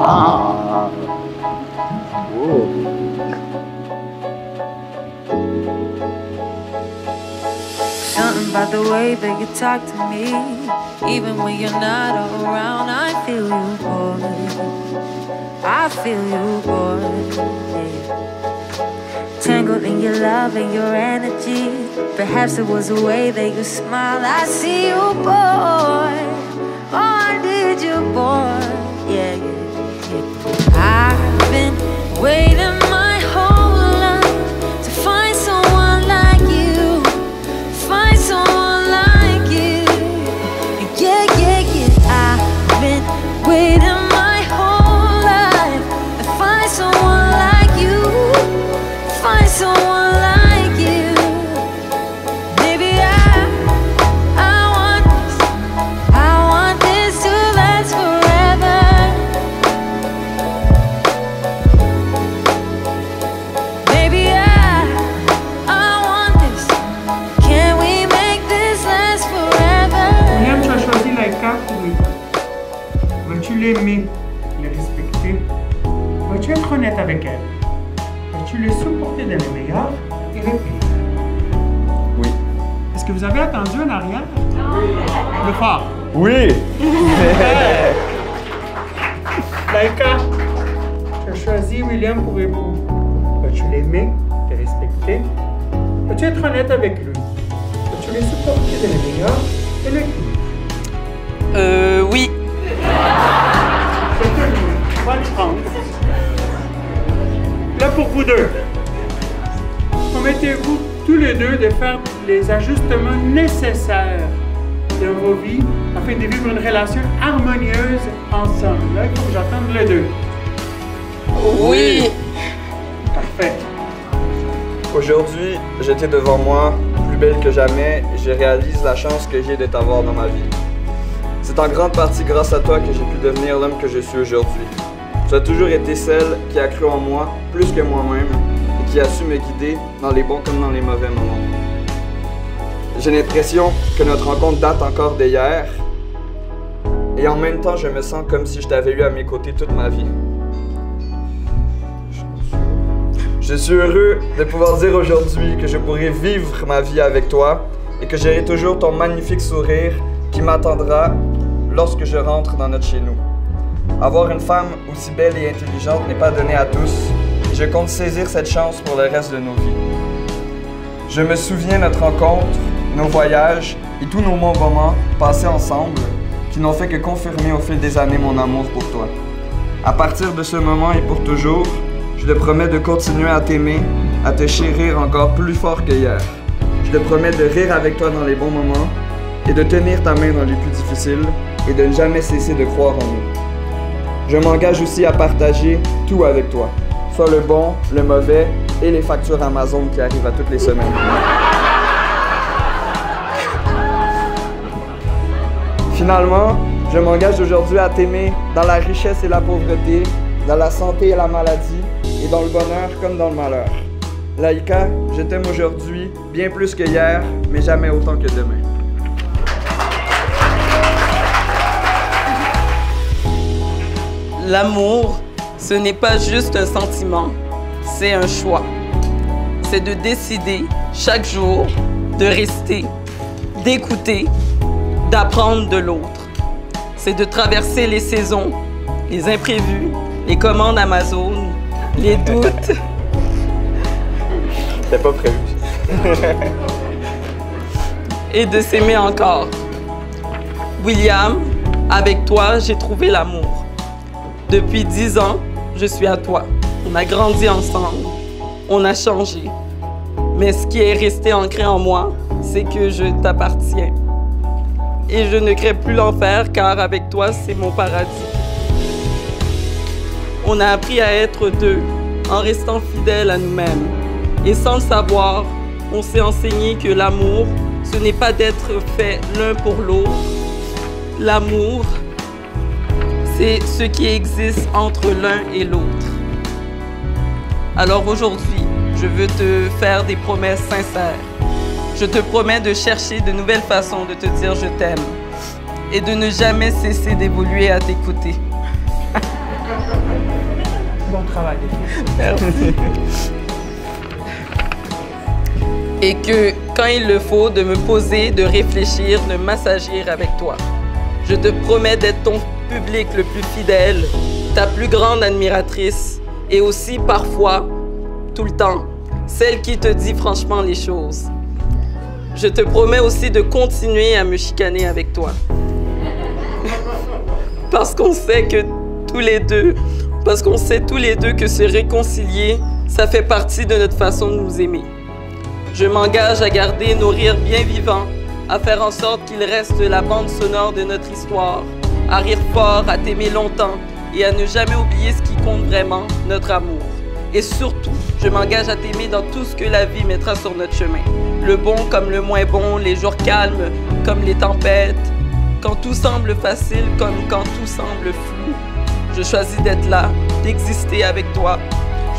Ah. Oh. Something about the way that you talk to me, even when you're not around, I feel you, boy. I feel you, boy. Yeah. Tangled in your love and your energy. Perhaps it was the way that you smiled. I see you, boy. Oh, I need you, boy. Yeah, yeah, yeah. I've been waiting my whole life to find someone like you. Find someone like you. Yeah, yeah, yeah. I've been waiting my whole life to find someone like you. Find someone like you. Maybe I want this to last forever. Maybe I want this. Can we make this last forever? William, tu as choisi Laïka, oui. Vas-tu l'aimer, la respecter? Vas-tu être honnête avec elle? Vas-tu le supporter dans les meilleurs et les pires? Oui. Est-ce que vous avez attendu en arrière? Oui. Le phare. Oui. Laïka, tu as choisi William pour époux. Vas-tu l'aimer, le respecter? Vas-tu être honnête avec lui? Vas-tu le supporter dans les meilleurs et les pires? Oui. Bonne chance. Là pour vous deux. Promettez-vous tous les deux de faire les ajustements nécessaires dans vos vies afin de vivre une relation harmonieuse ensemble. Là, il faut que j'entende les deux. Oui. Parfait. Aujourd'hui, j'étais devant moi, plus belle que jamais, et je réalise la chance que j'ai de t'avoir dans ma vie. C'est en grande partie grâce à toi que j'ai pu devenir l'homme que je suis aujourd'hui. Tu as toujours été celle qui a cru en moi, plus que moi-même, et qui a su me guider dans les bons comme dans les mauvais moments. J'ai l'impression que notre rencontre date encore d'hier, et en même temps, je me sens comme si je t'avais eu à mes côtés toute ma vie. Je suis heureux de pouvoir dire aujourd'hui que je pourrai vivre ma vie avec toi et que j'aurai toujours ton magnifique sourire qui m'attendra lorsque je rentre dans notre chez nous. Avoir une femme aussi belle et intelligente n'est pas donné à tous et je compte saisir cette chance pour le reste de nos vies. Je me souviens de notre rencontre, nos voyages et tous nos bons moments passés ensemble qui n'ont fait que confirmer au fil des années mon amour pour toi. À partir de ce moment et pour toujours, je te promets de continuer à t'aimer, à te chérir encore plus fort qu'hier. Je te promets de rire avec toi dans les bons moments et de tenir ta main dans les plus difficiles et de ne jamais cesser de croire en nous. Je m'engage aussi à partager tout avec toi, soit le bon, le mauvais et les factures Amazon qui arrivent à toutes les semaines. Finalement, je m'engage aujourd'hui à t'aimer dans la richesse et la pauvreté, dans la santé et la maladie, et dans le bonheur comme dans le malheur. Laïka, je t'aime aujourd'hui, bien plus que hier, mais jamais autant que demain. L'amour, ce n'est pas juste un sentiment, c'est un choix. C'est de décider chaque jour de rester, d'écouter, d'apprendre de l'autre. C'est de traverser les saisons, les imprévus, les commandes Amazon, les doutes. C'était pas prévu. Et de s'aimer encore. William, avec toi, j'ai trouvé l'amour. Depuis 10 ans, je suis à toi. On a grandi ensemble. On a changé. Mais ce qui est resté ancré en moi, c'est que je t'appartiens. Et je ne crée plus l'enfer, car avec toi, c'est mon paradis. On a appris à être deux, en restant fidèles à nous-mêmes. Et sans le savoir, on s'est enseigné que l'amour, ce n'est pas d'être fait l'un pour l'autre. L'amour, c'est ce qui existe entre l'un et l'autre. Alors aujourd'hui, je veux te faire des promesses sincères. Je te promets de chercher de nouvelles façons de te dire je t'aime et de ne jamais cesser d'évoluer à t'écouter. Bon travail. Merci. Et que, quand il le faut, de me poser, de réfléchir, de m'assagir avec toi. Je te promets d'être ton public le plus fidèle, ta plus grande admiratrice, et aussi, parfois, tout le temps, celle qui te dit franchement les choses. Je te promets aussi de continuer à me chicaner avec toi. Parce qu'on sait tous les deux que se réconcilier, ça fait partie de notre façon de nous aimer. Je m'engage à garder nos rires bien vivants, à faire en sorte qu'ils restent la bande sonore de notre histoire, à rire fort, à t'aimer longtemps et à ne jamais oublier ce qui compte vraiment, notre amour. Et surtout, je m'engage à t'aimer dans tout ce que la vie mettra sur notre chemin. Le bon comme le moins bon, les jours calmes comme les tempêtes, quand tout semble facile comme quand tout semble flou. Je choisis d'être là, d'exister avec toi.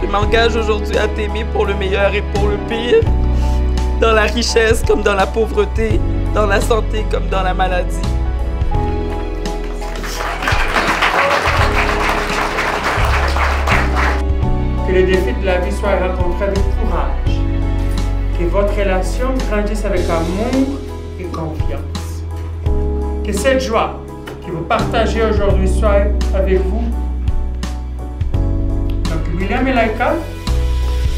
Je m'engage aujourd'hui à t'aimer pour le meilleur et pour le pire, dans la richesse comme dans la pauvreté, dans la santé comme dans la maladie. Que les défis de la vie soient rencontrés avec courage. Que votre relation grandisse avec amour et confiance. Que cette joie que vous partagez aujourd'hui soit avec vous. Donc, William et Laïka,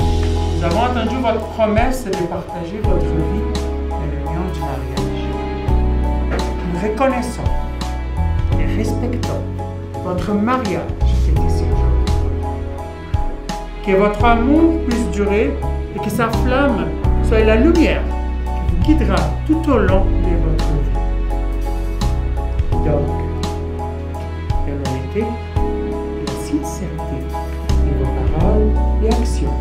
nous avons entendu votre promesse de partager votre vie dans l'union du mariage. Nous reconnaissons et respectons votre mariage qui est ici aujourd'hui. Que votre amour puisse durer et que sa flamme soit la lumière qui vous guidera tout au long de votre vie. Donc, l'honnêteté, la sincérité de vos paroles et actions.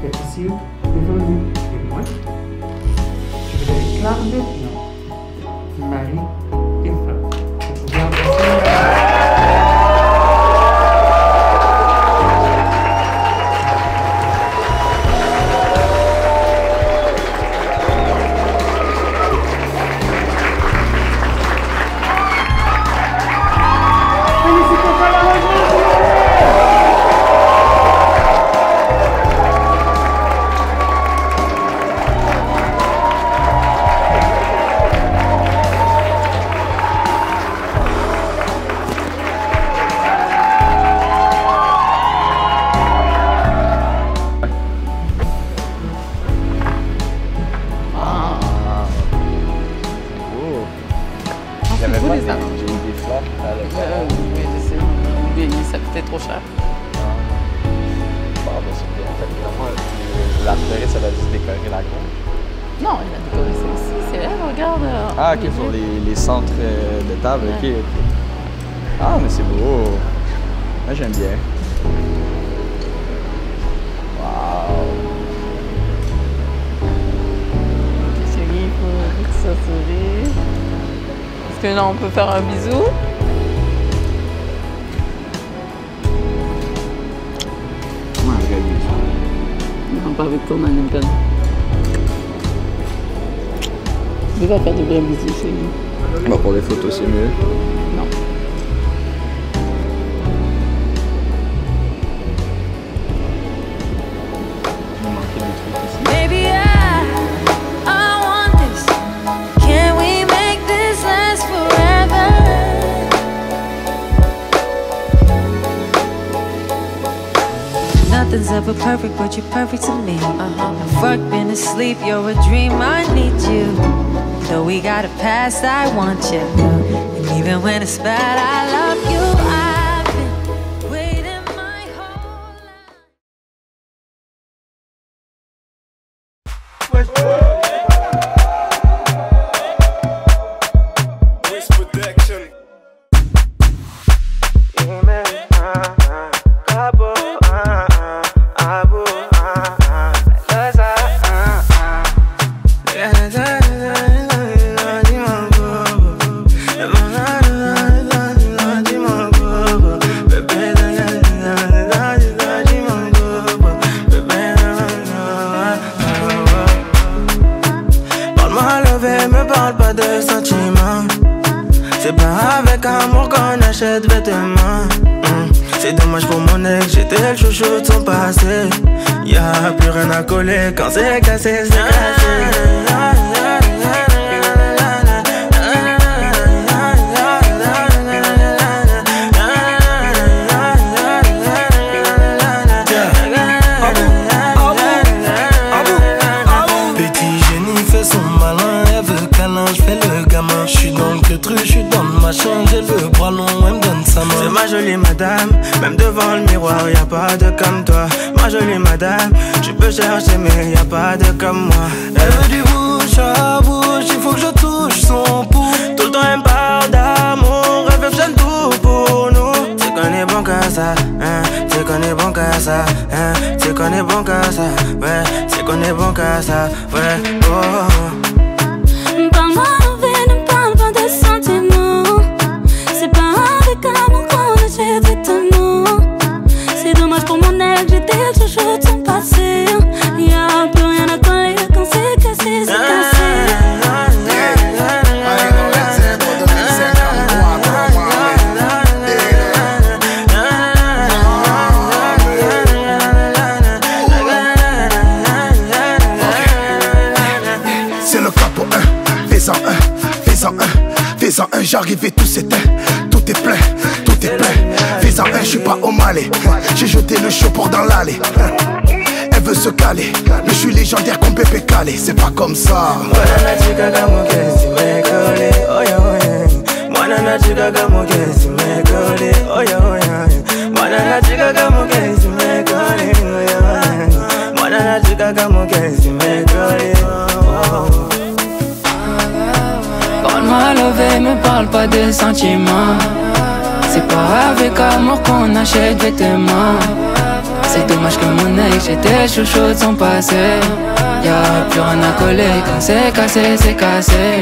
Faites ici devant nous et moi. Je vous déclare maintenant mari et femme. Vous pouvez embrasser ça coûtait trop cher. Bon, ben c'est bien. Fait que vraiment, la fleuriste, elle a juste décoré la cour. Non, elle a décoré ça aussi. C'est elle, regarde. Ah, ok, pour les centres de table, ok. Ah, mais c'est beau. Moi, j'aime bien. Wow. Ok, chérie, il faut s'assurer. Est-ce que là, on peut faire un bisou? Non, pas avec ton mannequin. Tu vas faire de vrais bisous, chérie. Bon, pour les photos, c'est mieux. Non. Baby, I want this. Can we make this last forever? Nothing's ever perfect, but you're perfect to me. I've worked, been asleep, you're a dream, I need you. Though we got a past, I want you. And even when it's bad, I love you. I've been waiting my whole C'est pas avec amour qu'on achète vêtements. C'est dommage pour mon ex, j'étais le chouchou de son passé. Y'a plus rien à coller quand c'est cassé, c'est cassé. J'suis dans le machin, j'ai le bras long, elle me donne sa main. C'est ma jolie madame, même devant le miroir, y'a pas de comme toi. Ma jolie madame, tu peux chercher mais y'a pas de comme moi. Elle veut du bouche à bouche, il faut que je touche son pouls. Tout le temps elle me parle d'amour, elle veut faire tout pour nous. C'est qu'on est bon qu'à ça, hein, c'est qu'on est bon qu'à ça, hein, c'est qu'on est bon qu'à ça, ouais, c'est qu'on est bon qu'à ça, ouais, oh. Parle-moi l'envers, ne parle pas de sentiments. C'est pas avec amour qu'on achète vêtements. C'est dommage pour mon ex, j'étais le chouchou de son passé. Y'a plus rien à coller quand c'est cassé, c'est cassé. C'est le capo 1, fais-en un, fais-en un, fais-en un, j'arrive et tout s'éteint, tout est plein, fais-en un, j'suis pas au Malais, j'ai jeté le chaud dans l'allée. Elle veut se caler, mais je suis légendaire comme Pépé Calé, c'est pas comme ça. Parle-moi levé, me parle pas de sentiments. C'est pas avec amour qu'on achète vêtements. C'est dommage que mon ex, j'étais chouchou de son passé. Y'a plus rien à coller quand c'est cassé, c'est cassé.